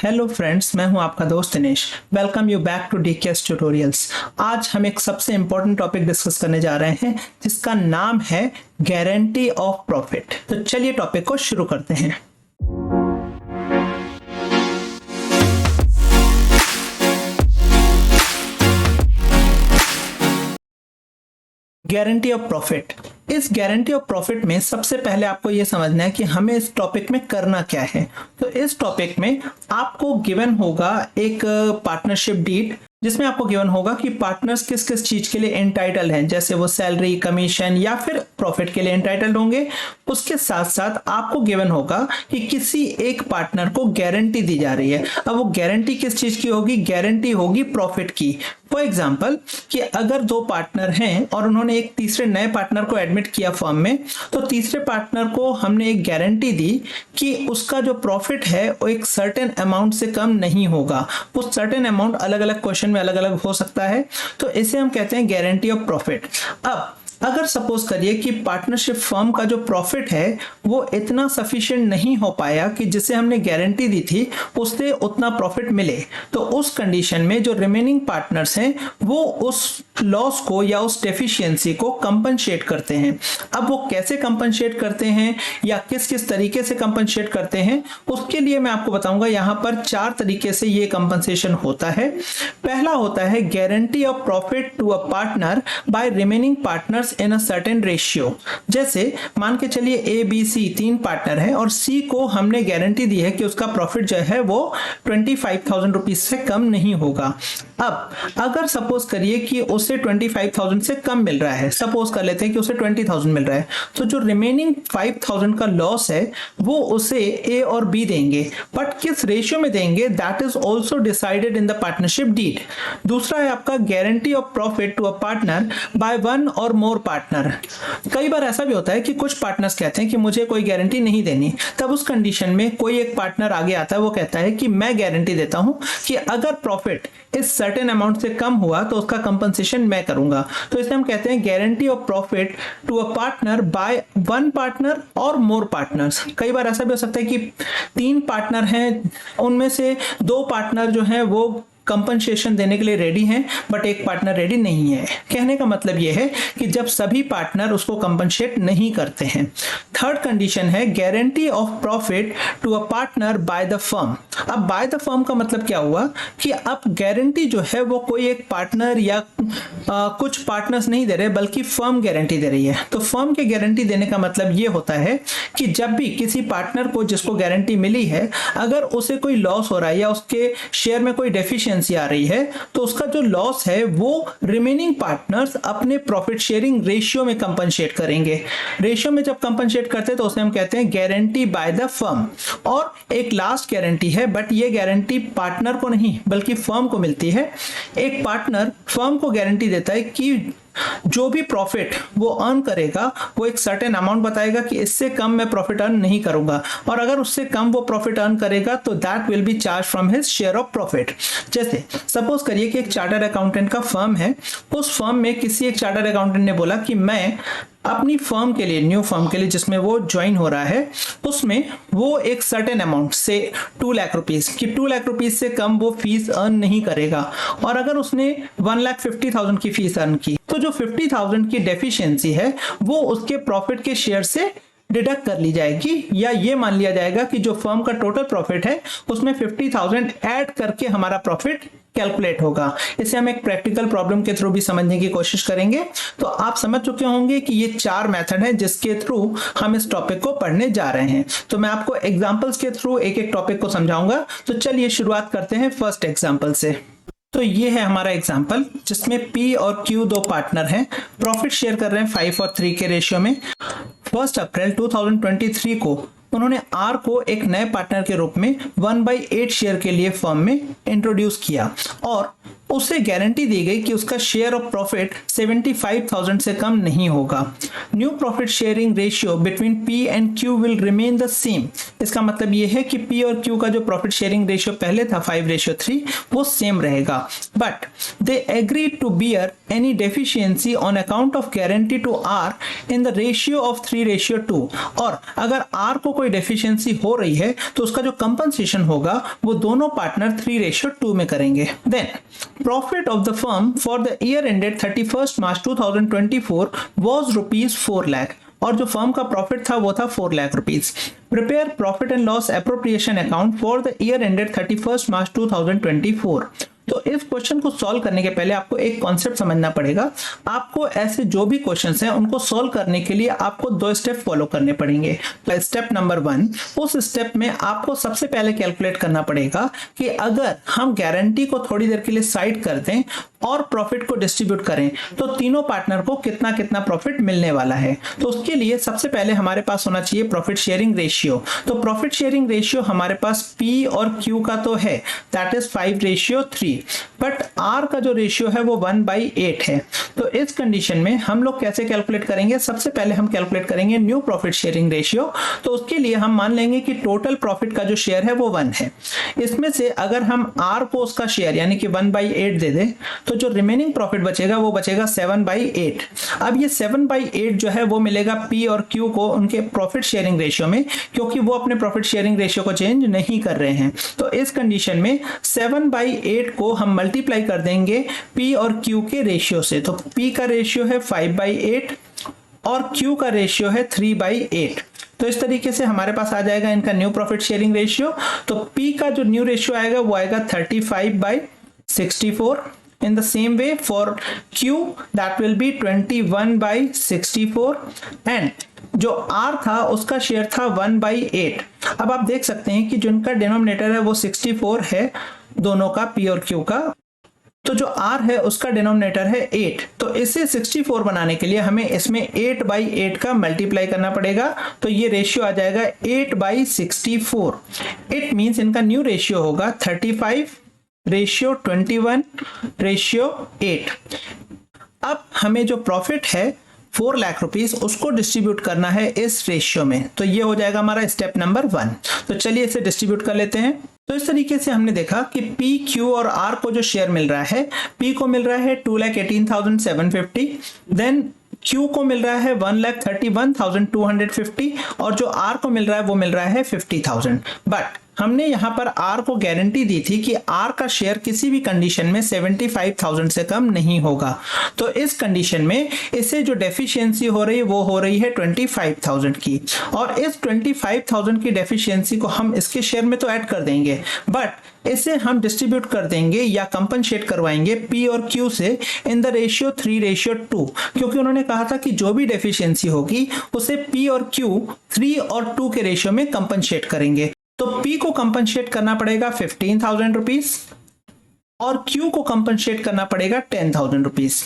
Hello friends, मैं हूं आपका दोस्त Dinesh. Welcome you back to DKS tutorials. आज हम एक सबसे इंपॉर्टेंट टॉपिक डिस्कस करने जा रहे हैं जिसका नाम है गारंटी ऑफ प्रॉफिट। तो चलिए टॉपिक को शुरू करते हैं। Guarantee of profit. इस गारंटी ऑफ प्रॉफिट में सबसे पहले आपको यह समझना है कि हमें इस टॉपिक में करना क्या है। तो इस टॉपिक में आपको गिवन होगा एक पार्टनरशिप डीड, जिसमें आपको गिवन होगा कि पार्टनर्स किस किस चीज के लिए एंटाइटल हैं, जैसे वो सैलरी, कमीशन या फिर प्रॉफिट के लिए एंटाइटल्ड होंगे। उसके साथ साथ आपको गिवन होगा कि किसी एक पार्टनर को गारंटी दी जा रही है। अब वो गारंटी किस चीज की होगी? गारंटी होगी प्रॉफिट की। फॉर एग्जाम्पल कि अगर दो पार्टनर हैं और उन्होंने एक तीसरे नए पार्टनर को एडमिट किया फर्म में, तो तीसरे पार्टनर को हमने एक गारंटी दी कि उसका जो प्रॉफिट है वो एक सर्टेन अमाउंट से कम नहीं होगा। वो सर्टेन अमाउंट अलग अलग क्वेश्चन में अलग अलग हो सकता है, तो इसे हम कहते हैं गारंटी ऑफ प्रॉफिट। अब अगर सपोज करिए कि पार्टनरशिप फर्म का जो प्रॉफिट है वो इतना सफिशिएंट नहीं हो पाया कि जिसे हमने गारंटी दी थी उससे उतना प्रॉफिट मिले, तो उस कंडीशन में जो रिमेनिंग पार्टनर्स हैं वो उस लॉस को या उस डेफिशिएंसी को कंपनसेट करते हैं। अब वो कैसे कंपनसेट करते हैं या किस किस तरीके से कंपनसेट करते हैं, उसके लिए मैं आपको बताऊंगा। यहां पर 4 तरीके से ये कंपनसेशन होता है। पहला होता है guarantee of profit to a partner by remaining partners in a certain ratio. जैसे मान के चलिए ए बी सी 3 पार्टनर हैं और सी को हमने गारंटी दी है कि उसका प्रॉफिट जो है वो 25,000 रुपीज से कम नहीं होगा। अब अगर सपोज करिए कि उसे 25,000 से कम मिल रहा है, सपोज कर लेते हैं कि उसे 20,000 मिल रहा है, तो जो रिमेनिंग 5,000 का लॉस है वो उसे ए और बी देंगे, बट किस रेशियो में देंगे that is also decided in the partnership deed. दूसरा है आपका guarantee of profit to a partner by one or more partner. कई बार ऐसा भी होता है कि कुछ पार्टनर्स कहते हैं कि मुझे कोई गारंटी नहीं देनी, तब उस कंडीशन में कोई एक पार्टनर आगे आता है, वो कहता है कि मैं गारंटी देता हूं कि अगर प्रॉफिट इस सर्टेन अमाउंट से कम हुआ तो उसका कंपनसेशन मैं करूंगा। तो इसे हम कहते हैं guarantee of profit to a partner by one partner or more partners. कई बार ऐसा भी हो सकता है कि 3 पार्टनर हैं, उनमें से 2 पार्टनर जो हैं वो कंपनसेशन देने के लिए रेडी हैं, बट एक पार्टनर रेडी नहीं है। कहने का मतलब यह है कि जब सभी पार्टनर उसको कंपनसेट नहीं करते हैं। थर्ड कंडीशन है guarantee of profit to a partner by the firm. अब बाय द फर्म का मतलब क्या हुआ कि अब गारंटी जो है वो कोई एक पार्टनर या कुछ पार्टनर्स नहीं दे रहे, बल्कि फर्म गारंटी दे रही है। तो फर्म के गारंटी देने का मतलब ये होता है कि जब भी किसी पार्टनर को जिसको गारंटी मिली है, अगर उसे कोई लॉस हो रहा है या उसके शेयर में कोई डेफिशिएंसी आ रही है, तो उसका जो लॉस है वो रिमेनिंग पार्टनर्स अपने प्रॉफिट शेयरिंग रेशियो में कंपनसेट करेंगे। रेशियो में जब कंपनसेट करते हैं तो उसे हम कहते हैं गारंटी बाय द फर्म। और एक लास्ट गारंटी है, बट ये गारंटी पार्टनर को नहीं बल्कि फर्म को मिलती है। एक पार्टनर फर्म को गारंटी देता है कि जो भी प्रॉफिट वो अर्न करेगा वो एक सर्टेन अमाउंट बताएगा कि इससे कम मैं प्रॉफिट अर्न नहीं करूंगा, और अगर उससे कम वो प्रॉफिट अर्न करेगा तो that will be charge from his share of profit. जैसे सपोज करिए कि एक चार्टर्ड अकाउंटेंट का फर्म है, उस फर्म में किसी एक चार्टर्ड अकाउंटेंट ने बोला कि मैं अपनी फर्म के लिए, न्यू फर्म के लिए जिसमें वो ज्वाइन हो रहा है, उसमें वो एक सर्टेन अमाउंट से 2 लाख रुपीज कि 2 लाख रुपीज से कम वो फीस अर्न नहीं करेगा। और अगर उसने 1,50,000 की फीस अर्न की तो जो 50,000 की डेफिशिएंसी है वो उसके प्रॉफिट के शेयर से डिडक्ट कर ली जाएगी, या ये मान लिया जाएगा कि जो फर्म का टोटल प्रॉफिट है उसमें 50,000 ऐड करके हमारा प्रॉफिट कैलकुलेट होगा। इसे हम एक प्रैक्टिकल प्रॉब्लम के थ्रू भी समझने की कोशिश करेंगे। तो आप समझ चुके होंगे कि ये 4 मेथड हैं जिसके थ्रू हम इस टॉपिक को पढ़ने जा रहे हैं। तो मैं आपको एग्जांपल्स के थ्रू एक एक टॉपिक को समझाऊंगा। तो चलिए शुरुआत करते हैं फर्स्ट एग्जांपल से। तो ये है हमारा एग्जांपल जिसमें P और Q 2 पार्टनर हैं, प्रॉफिट शेयर कर रहे हैं 5 और 3 के रेशियो में। 1 अप्रैल 2023 को उन्होंने R को एक नए पार्टनर के रूप में 1/8 शेयर के लिए फर्म में इंट्रोड्यूस किया, और उसे गारंटी दी गई कि उसका शेयर ऑफ प्रॉफिट 75,000 से कम नहीं होगा। New profit sharing ratio between P and Q will remain the same. इसका मतलब ये है कि पी और क्यू का जो प्रॉफिट शेयरिंग रेशियो पहले था 5:3 वो सेम रहेगा, but they agree to bear any deficiency on account of guarantee to R in the ratio of 3:2। और अगर आर को कोई डेफिशिएंसी हो रही है तो उसका जो कंपनसेशन होगा वो दोनों पार्टनर 3:2 में करेंगे। Then profit of the firm for the year ended 31 March 2024 was ₹4 lakh, और जो फर्म का प्रॉफिट था वो था 4 lakh rupees. Prepare profit and loss appropriation account for the year ended 31 March 2024। तो इस क्वेश्चन को सॉल्व करने के पहले आपको एक कॉन्सेप्ट समझना पड़ेगा। आपको ऐसे जो भी क्वेश्चंस हैं उनको सॉल्व करने के लिए आपको 2 स्टेप फॉलो करने पड़ेंगे। तो स्टेप नंबर 1, उस स्टेप में आपको सबसे पहले कैलकुलेट करना पड़ेगा कि अगर हम गारंटी को थोड़ी देर के लिए साइड कर दें और प्रॉफिट को डिस्ट्रीब्यूट करें तो तीनों पार्टनर को कितना कितना प्रॉफिट मिलने वाला है। तो उसके लिए सबसे पहले हमारे पास होना चाहिए प्रॉफिट शेयरिंग रेशियो। तो प्रॉफिट शेयरिंग रेशियो हमारे पास पी और क्यू का तो है, दैट इज 5:3, बट आर का जो रेशियो है वो 1/8 है। तो इस कंडीशन में हम लोग कैसे कैलकुलेट करेंगे? सबसे पहले हम कैलकुलेट करेंगे न्यू प्रॉफिट शेयरिंग रेशियो। तो उसके लिए हम मान लेंगे कि टोटल प्रॉफिट का जो शेयर है वो 1 है। इसमें से अगर हम आर को उसका शेयर यानी कि 1/8 दे दें तो जो रिमेनिंग प्रॉफिट बचेगा वो बचेगा 7/8। अब ये 7/8 जो है वो मिलेगा पी और क्यू को उनके प्रॉफिट शेयरिंग रेशियो में, क्योंकि वो अपने प्रॉफिट शेयरिंग रेशियो को चेंज नहीं कर रहे हैं। तो इस कंडीशन में 7/8 को हम मल्टीप्लाई कर देंगे पी और क्यू के रेशियो से। तो पी का रेशियो है 5/8 और क्यू का रेशियो है 3/8। तो इस तरीके से हमारे पास आ जाएगा इनका न्यू प्रॉफिट शेयरिंग रेशियो। तो पी का जो न्यू रेशियो आएगा वो आएगा 35/64। In the same way for Q that will be 21/64 and जो R था उसका शेयर था 1/8। अब आप देख सकते हैं कि जो इनका डिनोमिनेटर है वो 64 है दोनों का, P और Q का। तो जो R है उसका डिनोमिनेटर है 8। तो इसे 64 बनाने के लिए हमें इसमें 8/8 का मल्टीप्लाई करना पड़ेगा। तो ये रेशियो आ जाएगा 8/64। इट मींस इनका न्यू रेशियो होगा 35:21:8। अब हमें जो प्रॉफिट है 4 लाख रुपीस उसको डिस्ट्रीब्यूट करना है इस रेशियो में। तो ये हो जाएगा हमारा स्टेप नंबर 1। तो चलिए इसे डिस्ट्रीब्यूट कर लेते हैं। तो इस तरीके से हमने देखा कि P, Q और R को जो शेयर मिल रहा है, P को मिल रहा है 2,18,750, देन Q को मिल रहा है 1,31,250 और जो R को मिल रहा है वो मिल रहा है 50,000। बट हमने यहाँ पर R को गारंटी दी थी कि R का शेयर किसी भी कंडीशन में 75,000 से कम नहीं होगा। तो इस कंडीशन में इसे जो डेफिशिएंसी हो रही है वो हो रही है 25,000 की, और इस 25,000 की डेफिशिएंसी को हम इसके शेयर में तो ऐड कर देंगे, बट इसे हम डिस्ट्रीब्यूट कर देंगे या कंपनसेट करवाएंगे P और Q से इन द रेशियो 3:2, क्योंकि उन्होंने कहा था कि जो भी डेफिशिएंसी होगी उसे P और Q 3 और 2 के रेशियो में कंपनसेट करेंगे। तो P को कंपनसेट करना पड़ेगा 15,000 रुपीज और Q को कंपनसेट करना पड़ेगा 10,000 रुपीज।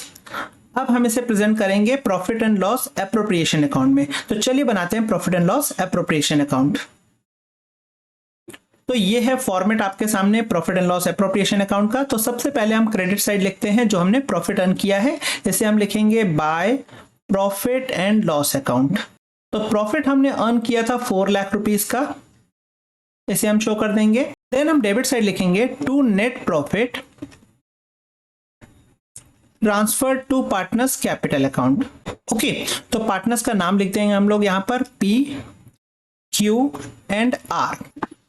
अब हम इसे प्रेजेंट करेंगे profit and loss appropriation account में। तो चलिए बनाते हैं profit and loss appropriation account. तो ये है फॉर्मेट आपके सामने profit and loss appropriation account का। तो सबसे पहले हम क्रेडिट साइड लिखते हैं जो हमने प्रॉफिट अर्न किया है, इसे हम लिखेंगे bye profit and loss account. तो प्रॉफिट हमने अर्न किया था 4 लाख रुपीस का, इसे हम शो कर देंगे। देन हम डेबिट साइड लिखेंगे to net profit transfer to partners capital account. Okay, तो पार्टनर्स का नाम लिख देंगे हम लोग यहाँ पर P, Q एंड R।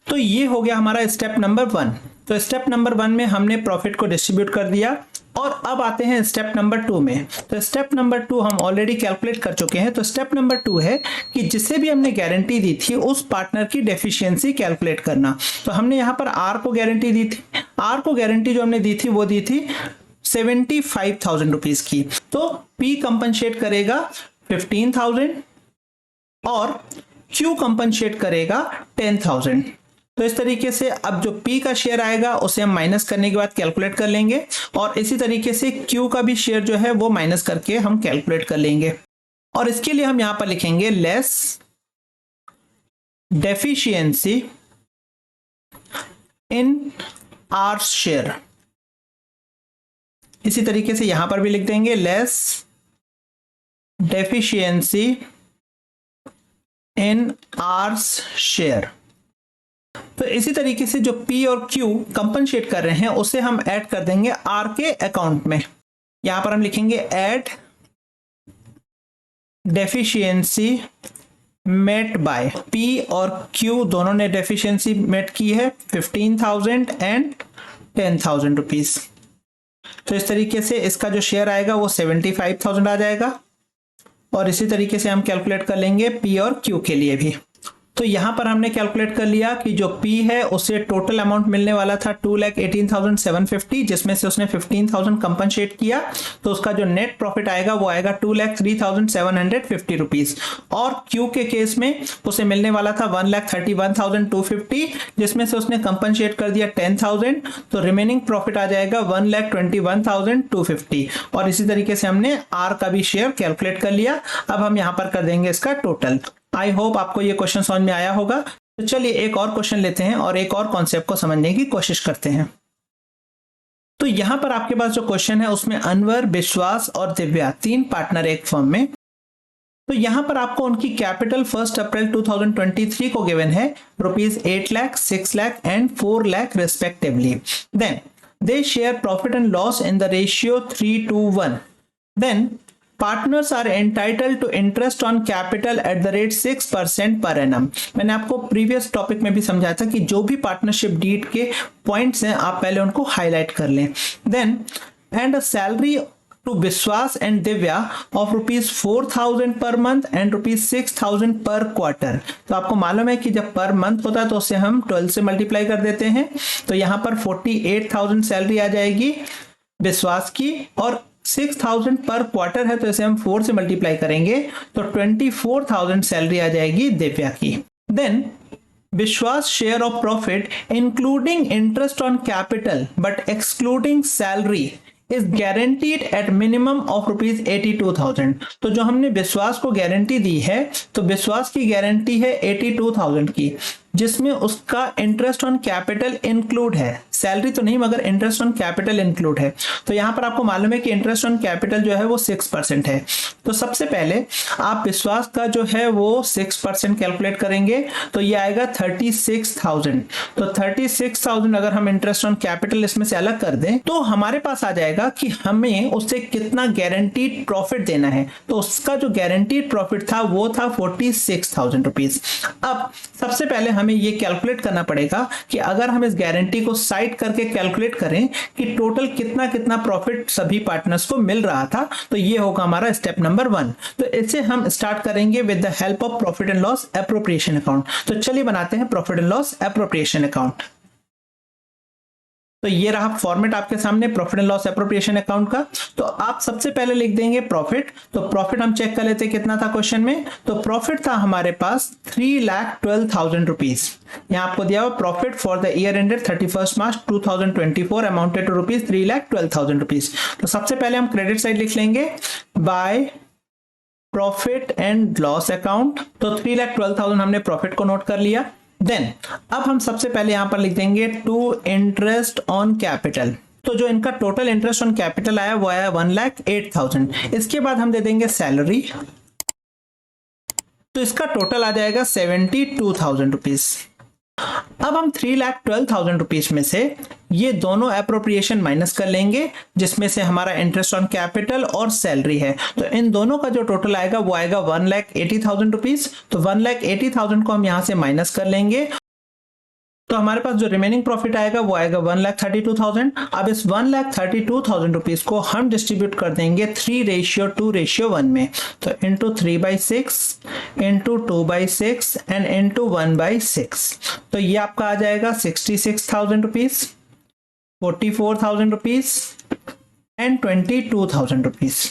तो ये हो गया हमारा स्टेप नंबर 1। तो स्टेप नंबर 1 में हमने प्रॉफिट को डिस्ट्रीब्यूट कर दिया, और अब आते हैं स्टेप नंबर 2 में। तो स्टेप नंबर 2 हम ऑलरेडी कैलकुलेट कर चुके हैं। तो स्टेप नंबर 2 है कि जिसे भी हमने गारंटी दी थी उस पार्टनर की डेफिशिएंसी कैलकुलेट करना। तो हमने यहाँ पर R को गारंटी दी थी। R को गारंटी जो हमने दी थी वो दी थी 75,000 रुपीज की। तो P कंपनसेट करेगा 15,000 और Q कंपनसेट करेगा 10,000। तो इस तरीके से अब जो P का शेयर आएगा उसे हम माइनस करने के बाद कैलकुलेट कर लेंगे, और इसी तरीके से Q का भी शेयर जो है वो माइनस करके हम कैलकुलेट कर लेंगे। और इसके लिए हम यहां पर लिखेंगे less deficiency in R share. इसी तरीके से यहां पर भी लिख देंगे less deficiency in R's share. तो इसी तरीके से जो P और Q कंपनसेट कर रहे हैं उसे हम ऐड कर देंगे R के अकाउंट में। यहां पर हम लिखेंगे add deficiency met by P और Q दोनों ने डेफिशिएंसी मेट की है 15,000 एंड 10,000 रुपीज। तो इस तरीके से इसका जो शेयर आएगा वो 75,000 आ जाएगा। और इसी तरीके से हम कैलकुलेट कर लेंगे P और Q के लिए भी। तो यहां पर हमने कैलकुलेट कर लिया कि जो P है उसे टोटल अमाउंट मिलने वाला था 2,18,750, जिसमें से उसने 15,000 कंपनसेट किया, तो उसका जो नेट प्रॉफिट आएगा वो आएगा 2,03,750 रुपीज। और Q के केस में उसे मिलने वाला था 1,31,250, जिसमें से उसने कंपनसेट कर दिया 10,000, तो रिमेनिंग प्रॉफिट आ जाएगा 1,21,250। और इसी तरीके से हमने R का भी शेयर कैलकुलेट कर लिया। अब हम यहां पर कर देंगे इसका टोटल। आई होप आपको ये क्वेश्चन समझ में आया होगा। तो चलिए एक और क्वेश्चन लेते हैं और एक और कॉन्सेप्ट को समझने की कोशिश करते हैं। तो यहां पर आपके पास जो क्वेश्चन है उसमें अनवर, विश्वास और दिव्या 3 पार्टनर एक फर्म में। तो यहां पर आपको उनकी कैपिटल 1 अप्रैल 2023 को गिवन है ₹8 lakh, 6 lakh and 4 lakh respectively. Then they share profit and loss in the ratio 3:1। Then partners are entitled to interest on capital at the rate 6% per annum. मैंने आपको प्रीवियस टॉपिक में भी समझाया था कि जो भी पार्टनरशिप डीड के पॉइंट्स हैं आप पहले उनको हाईलाइट कर लें। Then and a salary to Vishwas and Divya of ₹4,000 per month and ₹6,000 पर क्वार्टर। तो आपको मालूम है कि जब पर मंथ होता है तो उसे हम 12 से मल्टीप्लाई कर देते हैं। तो यहाँ पर 48,000 सैलरी आ जाएगी विश्वास की, और 6,000 पर क्वार्टर है तो इसे हम 4 से मल्टीप्लाई करेंगे तो 24,000 सैलरी आ जाएगी दिव्या की। देन विश्वास share of profit including interest on capital but excluding salary is guaranteed at minimum of ₹82,000। तो जो हमने विश्वास को गारंटी दी है तो विश्वास की गारंटी है 82,000 की, जिसमें उसका इंटरेस्ट ऑन कैपिटल इंक्लूड है, सैलरी तो नहीं मगर इंटरेस्ट ऑन कैपिटल इंक्लूड है। तो यहां पर आपको मालूम है कि इंटरेस्ट ऑन कैपिटल जो है वो 6% है। तो सबसे पहले आप विश्वास का जो है वो 6% कैलकुलेट करेंगे तो ये आएगा 36,000। तो 36,000 अगर हम इंटरेस्ट ऑन कैपिटल इसमें से अलग कर दें तो हमारे पास आ जाएगा कि हमें उससे कितना गारंटीड प्रॉफिट देना है। तो उसका जो गारंटीड प्रॉफिट था वो था 46,000 रुपीज। अब सबसे पहले हमें ये कैलकुलेट करना पड़ेगा कि अगर हम इस गारंटी को साइड करके कैलकुलेट करें कि टोटल कितना कितना प्रॉफिट सभी पार्टनर्स को मिल रहा था, तो ये होगा हमारा स्टेप नंबर 1। तो इसे हम स्टार्ट करेंगे with the help of profit and loss appropriation account. तो चलिए बनाते हैं profit and loss appropriation account. तो ये रहा फॉर्मेट आपके सामने profit and loss appropriation account का। तो आप सबसे पहले लिख देंगे प्रॉफिट। तो प्रॉफिट हम चेक कर लेते कितना था क्वेश्चन में। तो प्रॉफिट था हमारे पास 3,12,000 रुपीज। यहाँ आपको दिया हुआ profit for the year ended 31 March 2024 amounted to ₹3,12,000 rupees. तो सबसे पहले हम क्रेडिट साइड लिख लेंगे by profit and loss account. तो 3,12,000 हमने प्रॉफिट को नोट कर लिया। देन अब हम सबसे पहले यहां पर लिख देंगे टू इंटरेस्ट ऑन कैपिटल। तो जो इनका टोटल इंटरेस्ट ऑन कैपिटल आया वो आया 1,08,000। इसके बाद हम दे देंगे सैलरी, तो इसका टोटल आ जाएगा 72,000 रुपीज। अब हम 3,12,000 रुपीज में से ये दोनों एप्रोप्रिएशन माइनस कर लेंगे, जिसमें से हमारा इंटरेस्ट ऑन कैपिटल और सैलरी है। तो इन दोनों का जो टोटल आएगा वो आएगा 1,80,000 रुपीज। तो 1,80,000 को हम यहां से माइनस कर लेंगे तो हमारे पास जो रिमेनिंग प्रॉफिट आएगा वो आएगा 1,32,000। अब इस 1,32,000 रुपीज को हम डिस्ट्रीब्यूट कर देंगे 3:2:1 में। तो इंटू 3/6 इंटू 2/6 एंड इंटू 1/6। तो ये आपका आ जाएगा 66,000 रुपीज, 44,000 रुपीज एंड 22,000 रुपीज।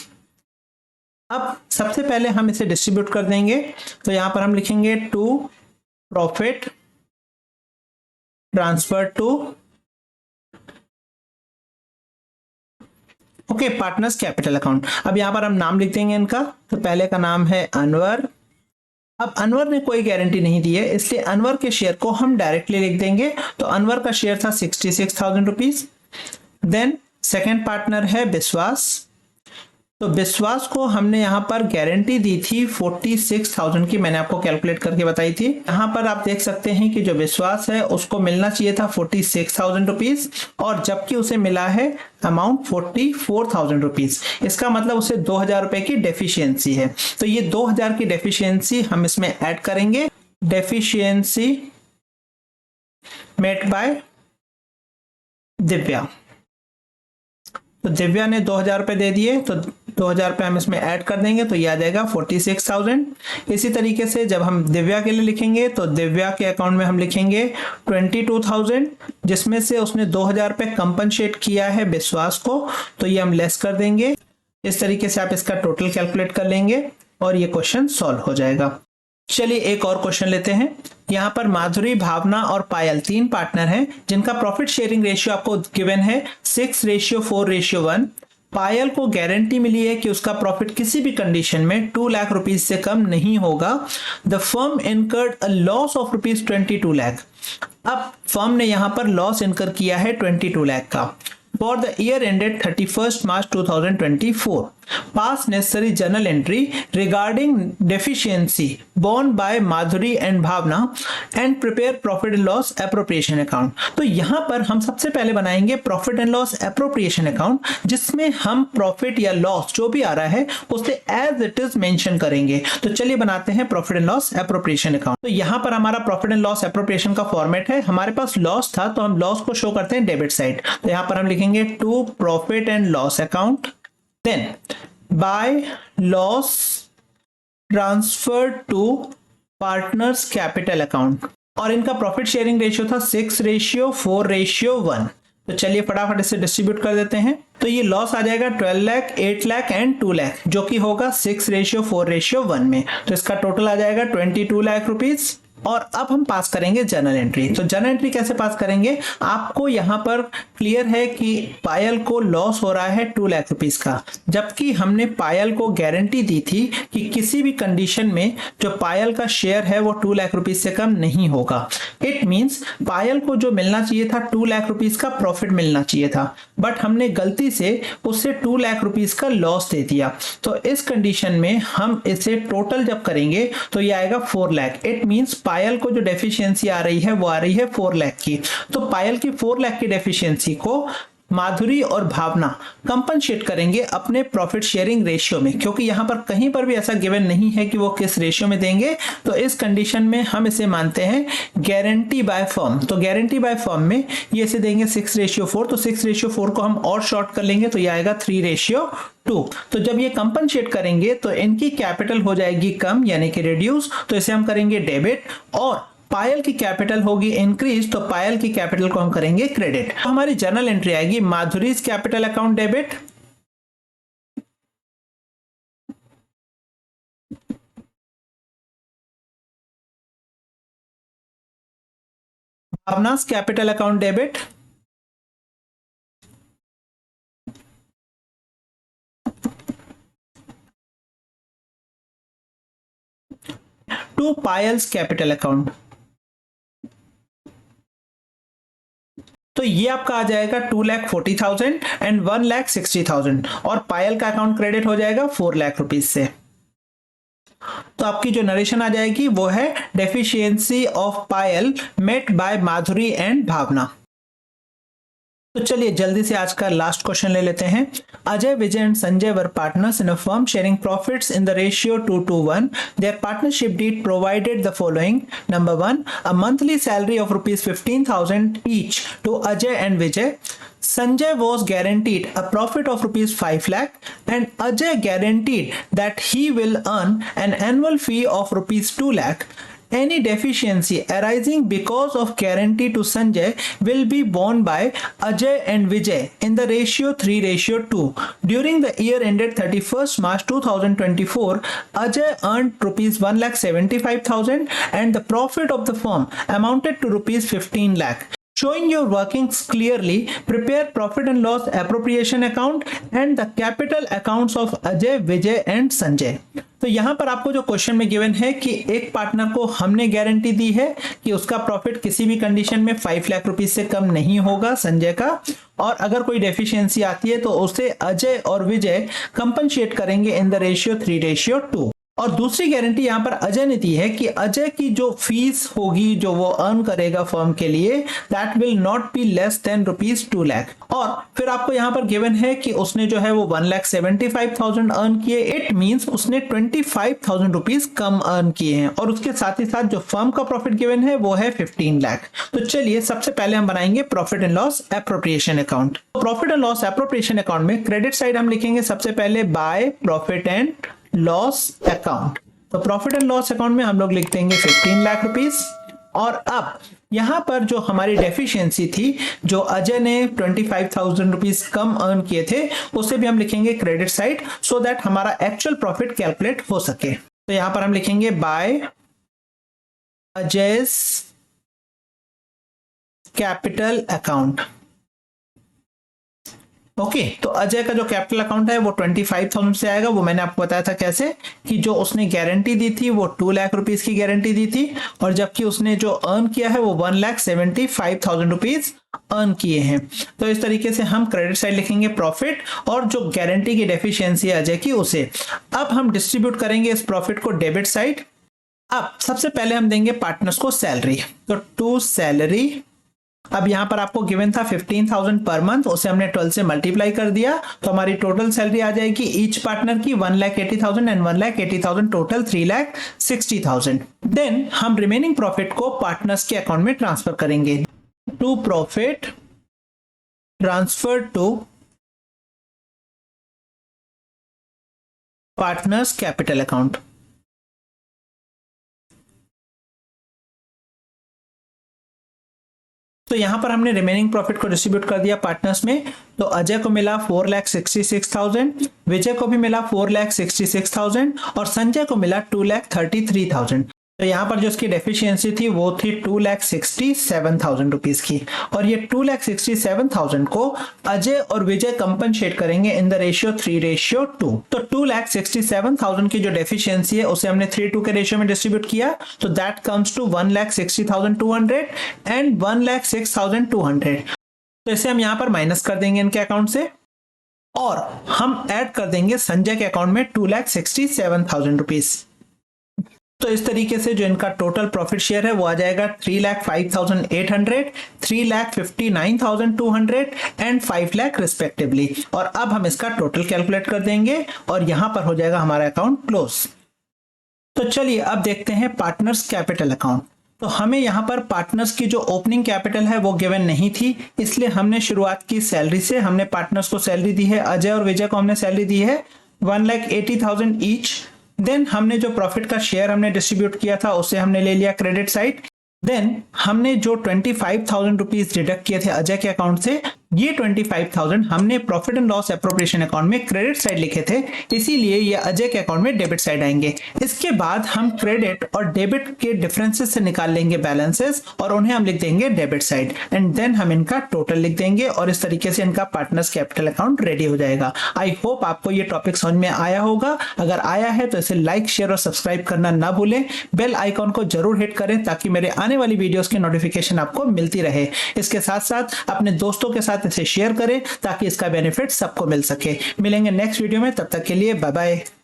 अब सबसे पहले हम इसे डिस्ट्रीब्यूट कर देंगे। तो यहां पर हम लिखेंगे to profit transfer to partners capital account. अब यहां पर हम नाम लिख देंगे इनका। तो पहले का नाम है अनवर। अब अनवर ने कोई गारंटी नहीं दी है इसलिए अनवर के शेयर को हम डायरेक्टली लिख देंगे। तो अनवर का शेयर था 66,000 रुपीज। देन सेकंड पार्टनर है विश्वास। तो विश्वास को हमने यहाँ पर गारंटी दी थी 46,000 की, मैंने आपको कैलकुलेट करके बताई थी। यहाँ पर आप देख सकते हैं कि जो विश्वास है उसको मिलना चाहिए था 46,000 रुपीज, और जबकि उसे मिला है अमाउंट 44,000 रुपीज। इसका मतलब उसे 2,000 रुपए की डेफिशिएंसी है। तो ये 2,000 की डेफिशिएंसी हम इसमें ऐड करेंगे। Deficiency met by Divya. तो दिव्या ने 2,000 रुपए दे दिए, तो 2,000 रुपए हम इसमें ऐड कर देंगे, तो ये आ जाएगा 46,000। इसी तरीके से जब हम दिव्या के लिए लिखेंगे तो दिव्या के अकाउंट में हम लिखेंगे 22,000, जिसमें से उसने 2,000 रुपए कंपनसेट किया है विश्वास को, तो ये हम लेस कर देंगे। इस तरीके से आप इसका टोटल कैलकुलेट कर लेंगे और ये क्वेश्चन सॉल्व हो जाएगा। चलिए एक और क्वेश्चन लेते हैं। यहाँ पर माधुरी, भावना और पायल 3 पार्टनर हैं जिनका प्रॉफिट शेयरिंग रेशियो आपको गिवन है 6:4:1। पायल को गारंटी मिली है कि उसका प्रॉफिट किसी भी कंडीशन में 2 लाख रुपीज से कम नहीं होगा। The firm incurred a loss of rupees 22 lakh. अब फर्म ने यहाँ पर लॉस इनकर किया है 22 लाख का। For the year ended 31st March 2024, pass necessary journal entry regarding deficiency borne by Madhuri and Bhavna and prepare profit and loss appropriation account। तो यहाँ पर हम सबसे पहले बनाएंगे profit and loss appropriation account, जिसमें हम प्रॉफिट या लॉस जो भी आ रहा है उसे एज इट इज मेंशन करेंगे। तो चलिए बनाते हैं profit and loss appropriation account. तो यहाँ पर हमारा प्रॉफिट एंड लॉस एप्रोप्रिएशन का फॉर्मेट है। हमारे पास लॉस था तो हम लॉस को शो करते हैं डेबिट साइड। तो यहाँ पर हम लिखेंगे to profit and loss account, then by loss transfer to partners capital account, और इनका प्रॉफिट शेयरिंग रेशियो था 6:4:1। तो चलिए फटाफट इसे डिस्ट्रीब्यूट कर देते हैं। तो ये लॉस आ जाएगा 12 लाख, 8 लाख एंड 2 लाख, जो कि होगा 6:4:1 में। तो इसका टोटल आ जाएगा 22 लाख रुपीज। और अब हम पास करेंगे जर्नल एंट्री। तो जर्नल एंट्री कैसे पास करेंगे, आपको यहाँ पर क्लियर है कि पायल को लॉस हो रहा है 2 लाख रुपीज का, जबकि हमने पायल को गारंटी दी थी कि किसी भी कंडीशन में जो पायल का शेयर है वो 2 लाख रुपीज से कम नहीं होगा। इट मींस पायल को जो मिलना चाहिए था 2 लाख रुपीज का प्रॉफिट मिलना चाहिए था, बट हमने गलती से उससे 2 लाख रुपीज का लॉस दे दिया। तो इस कंडीशन में हम इसे टोटल जब करेंगे तो ये आएगा 4 लाख। इट मींस पायल को जो डेफिशिएंसी आ रही है वो आ रही है 4 लाख की। तो पायल की 4 लाख की डेफिशिएंसी को माधुरी और भावना कंपनसेट करेंगे अपने प्रॉफिट शेयरिंग रेशियो में, क्योंकि यहां पर कहीं पर भी ऐसा गिवन नहीं है कि वो किस रेशियो में देंगे। तो इस कंडीशन में हम इसे मानते हैं गारंटी बाय फर्म। तो गारंटी बाय फर्म में ये इसे देंगे 6:4। तो 6:4 को हम और शॉर्ट कर लेंगे तो ये आएगा 3:2। तो जब ये कंपनसेट करेंगे तो इनकी कैपिटल हो जाएगी कम, यानी कि रिड्यूस, तो इसे हम करेंगे डेबिट। और पायल की कैपिटल होगी इंक्रीज, तो पायल की कैपिटल को हम करेंगे क्रेडिट। तो हमारी जर्नल एंट्री आएगी Madhuri's capital account debit, Bhavna's capital account debit, to Payal's capital account. तो ये आपका आ जाएगा 2,40,000 एंड 1,60,000, और पायल का अकाउंट क्रेडिट हो जाएगा 4 लाख रुपीज से। तो आपकी जो नरेशन आ जाएगी वो है deficiency of Payal met by Madhuri and Bhavna. तो चलिए जल्दी से आज का लास्ट क्वेश्चन ले लेते हैं। Ajay, Vijay and Sanjay were partners in a firm sharing profits in the ratio 2:1। Their partnership deed provided the following. Number 1, a monthly salary of rupees 15,000 each to Ajay and Vijay. Sanjay was guaranteed a profit of rupees 5 lakh and Ajay guaranteed that he will earn an annual fee of rupees 2 lakh. Any deficiency arising because of guarantee to Sanjay will be borne by Ajay and Vijay in the ratio 3:2. During the year ended 31st March 2024, Ajay earned rupees 1,75,000 and the profit of the firm amounted to rupees 15 lakh. Showing your workings clearly, prepare profit and loss appropriation account and the capital accounts of Ajay, Vijay and Sanjay. तो यहाँ पर आपको जो question में given है कि एक partner को हमने गारंटी दी है कि उसका प्रॉफिट किसी भी कंडीशन में 5 लाख रुपीस से कम नहीं होगा, संजय का, और अगर कोई डेफिशिएंसी आती है तो उसे अजय और विजय कंपनसेट करेंगे इन द रेशियो 3:2। और दूसरी गारंटी यहाँ पर अजय ने दी है कि अजय की जो फीस होगी जो वो अर्न करेगा फर्म के लिए, that will not be less than ₹2 lakh. और फिर आपको यहाँ पर गिवन है कि उसने जो है वो 1,75,000 अर्न किए, इट मींस उसने 25,000 रुपीज कम अर्न किए हैं, और उसके साथ ही साथ जो फर्म का प्रॉफिट गिवन है वो है 15 लाख। तो चलिए सबसे पहले हम बनाएंगे profit and loss appropriation account. Profit and loss appropriation account में क्रेडिट साइड हम लिखेंगे सबसे पहले bye profit and loss account. तो प्रॉफिट एंड लॉस अकाउंट में हम लोग लिख देंगे 15 लाख रुपीस। और अब यहां पर जो हमारी डेफिशिएंसी थी, जो अजय ने 25,000 रुपीस कम अर्न किए थे, उसे भी हम लिखेंगे क्रेडिट साइड, सो दैट हमारा एक्चुअल प्रॉफिट कैलकुलेट हो सके। तो यहां पर हम लिखेंगे बाय अजय's कैपिटल अकाउंट। ओके, तो अजय का जो कैपिटल अकाउंट है वो 25,000 से आएगा। वो मैंने आपको बताया था कैसे, कि जो उसने गारंटी दी थी वो 2 लाख रुपीस की गारंटी दी थी, और जबकि उसने जो अर्न किया है वो 1,75,000 रुपीज अर्न किए हैं। तो इस तरीके से हम क्रेडिट साइड लिखेंगे प्रॉफिट, और जो गारंटी की डेफिशिएंसी है अजय की उसे। अब हम डिस्ट्रीब्यूट करेंगे इस प्रॉफिट को डेबिट साइड। अब सबसे पहले हम देंगे पार्टनर्स को सैलरी, तो टू सैलरी। अब यहां पर आपको गिवन था 15,000 पर मंथ, उसे हमने 12 से मल्टीप्लाई कर दिया, तो हमारी टोटल सैलरी आ जाएगी ईच पार्टनर की 1,80,000 एंड 1,80,000 टोटल 3,60,000। देन हम रिमेनिंग प्रॉफिट को पार्टनर्स के अकाउंट में ट्रांसफर करेंगे। To profit transfer to partners capital account. तो यहां पर हमने रिमेनिंग प्रॉफिट को डिस्ट्रीब्यूट कर दिया पार्टनर्स में। तो अजय को मिला 4,66,000, विजय को भी मिला 4,66,000 और संजय को मिला 2,33,000। तो यहाँ पर जो उसकी डेफिशिएंसी थी वो थी 2,67,000 रुपीज की, और ये 2,67,000 को अजय और विजय कंपनसेट करेंगे इन द रेशियो 3:2। तो 2,67,000 की जो डेफिशिएंसी है उसे हमने 3:2 के रेशियो में डिस्ट्रीब्यूट किया, तो दैट कम्स टू 1,60,200 एंड 1,06,200। तो इसे हम यहाँ पर माइनस कर देंगे इनके अकाउंट से, और हम ऐड कर देंगे संजय के अकाउंट में 2,67,000 रुपीज। तो इस तरीके से जो इनका टोटल प्रॉफिट शेयर है वो आ जाएगा 3,05,800, 3,59,200 एंड 5 लाख रिस्पेक्टिवली। और अब हम इसका टोटल कैलकुलेट कर देंगे और यहां पर हो जाएगा हमारा अकाउंट क्लोज। तो चलिए अब देखते हैं पार्टनर्स कैपिटल अकाउंट। तो हमें यहां पर पार्टनर्स की जो ओपनिंग कैपिटल है वो गिवन नहीं थी, इसलिए हमने शुरुआत की सैलरी से। हमने पार्टनर्स को सैलरी दी है, अजय और विजय को हमने सैलरी दी है 1,80,000 ईच। देन हमने जो प्रॉफिट का शेयर हमने डिस्ट्रीब्यूट किया था उसे हमने ले लिया क्रेडिट साइड। देन हमने जो 25,000 रुपीज डिडक्ट किए थे अजय के अकाउंट से, ये 25,000 हमने profit and loss appropriation account में क्रेडिट साइड लिखे थे, इसीलिए ये अजय के अकाउंट में डेबिट साइड आएंगे। इसके बाद हम क्रेडिट और डेबिट के डिफरेंसेस से निकाल लेंगे बैलेंसेस, और उन्हें हम लिख देंगे डेबिट साइड, एंड देन हम इनका टोटल लिख देंगे, और इस तरीके से इनका पार्टनर्स कैपिटल अकाउंट रेडी हो जाएगा। आई होप आपको ये टॉपिक समझ में आया होगा। अगर आया है तो इसे लाइक, शेयर और सब्सक्राइब करना ना भूलें। बेल आइकॉन को जरूर हिट करें ताकि मेरे आने वाली वीडियोस की नोटिफिकेशन आपको मिलती रहे। इसके साथ साथ अपने दोस्तों के साथ इसे शेयर करें ताकि इसका बेनिफिट सबको मिल सके। मिलेंगे नेक्स्ट वीडियो में, तब तक के लिए बाय बाय।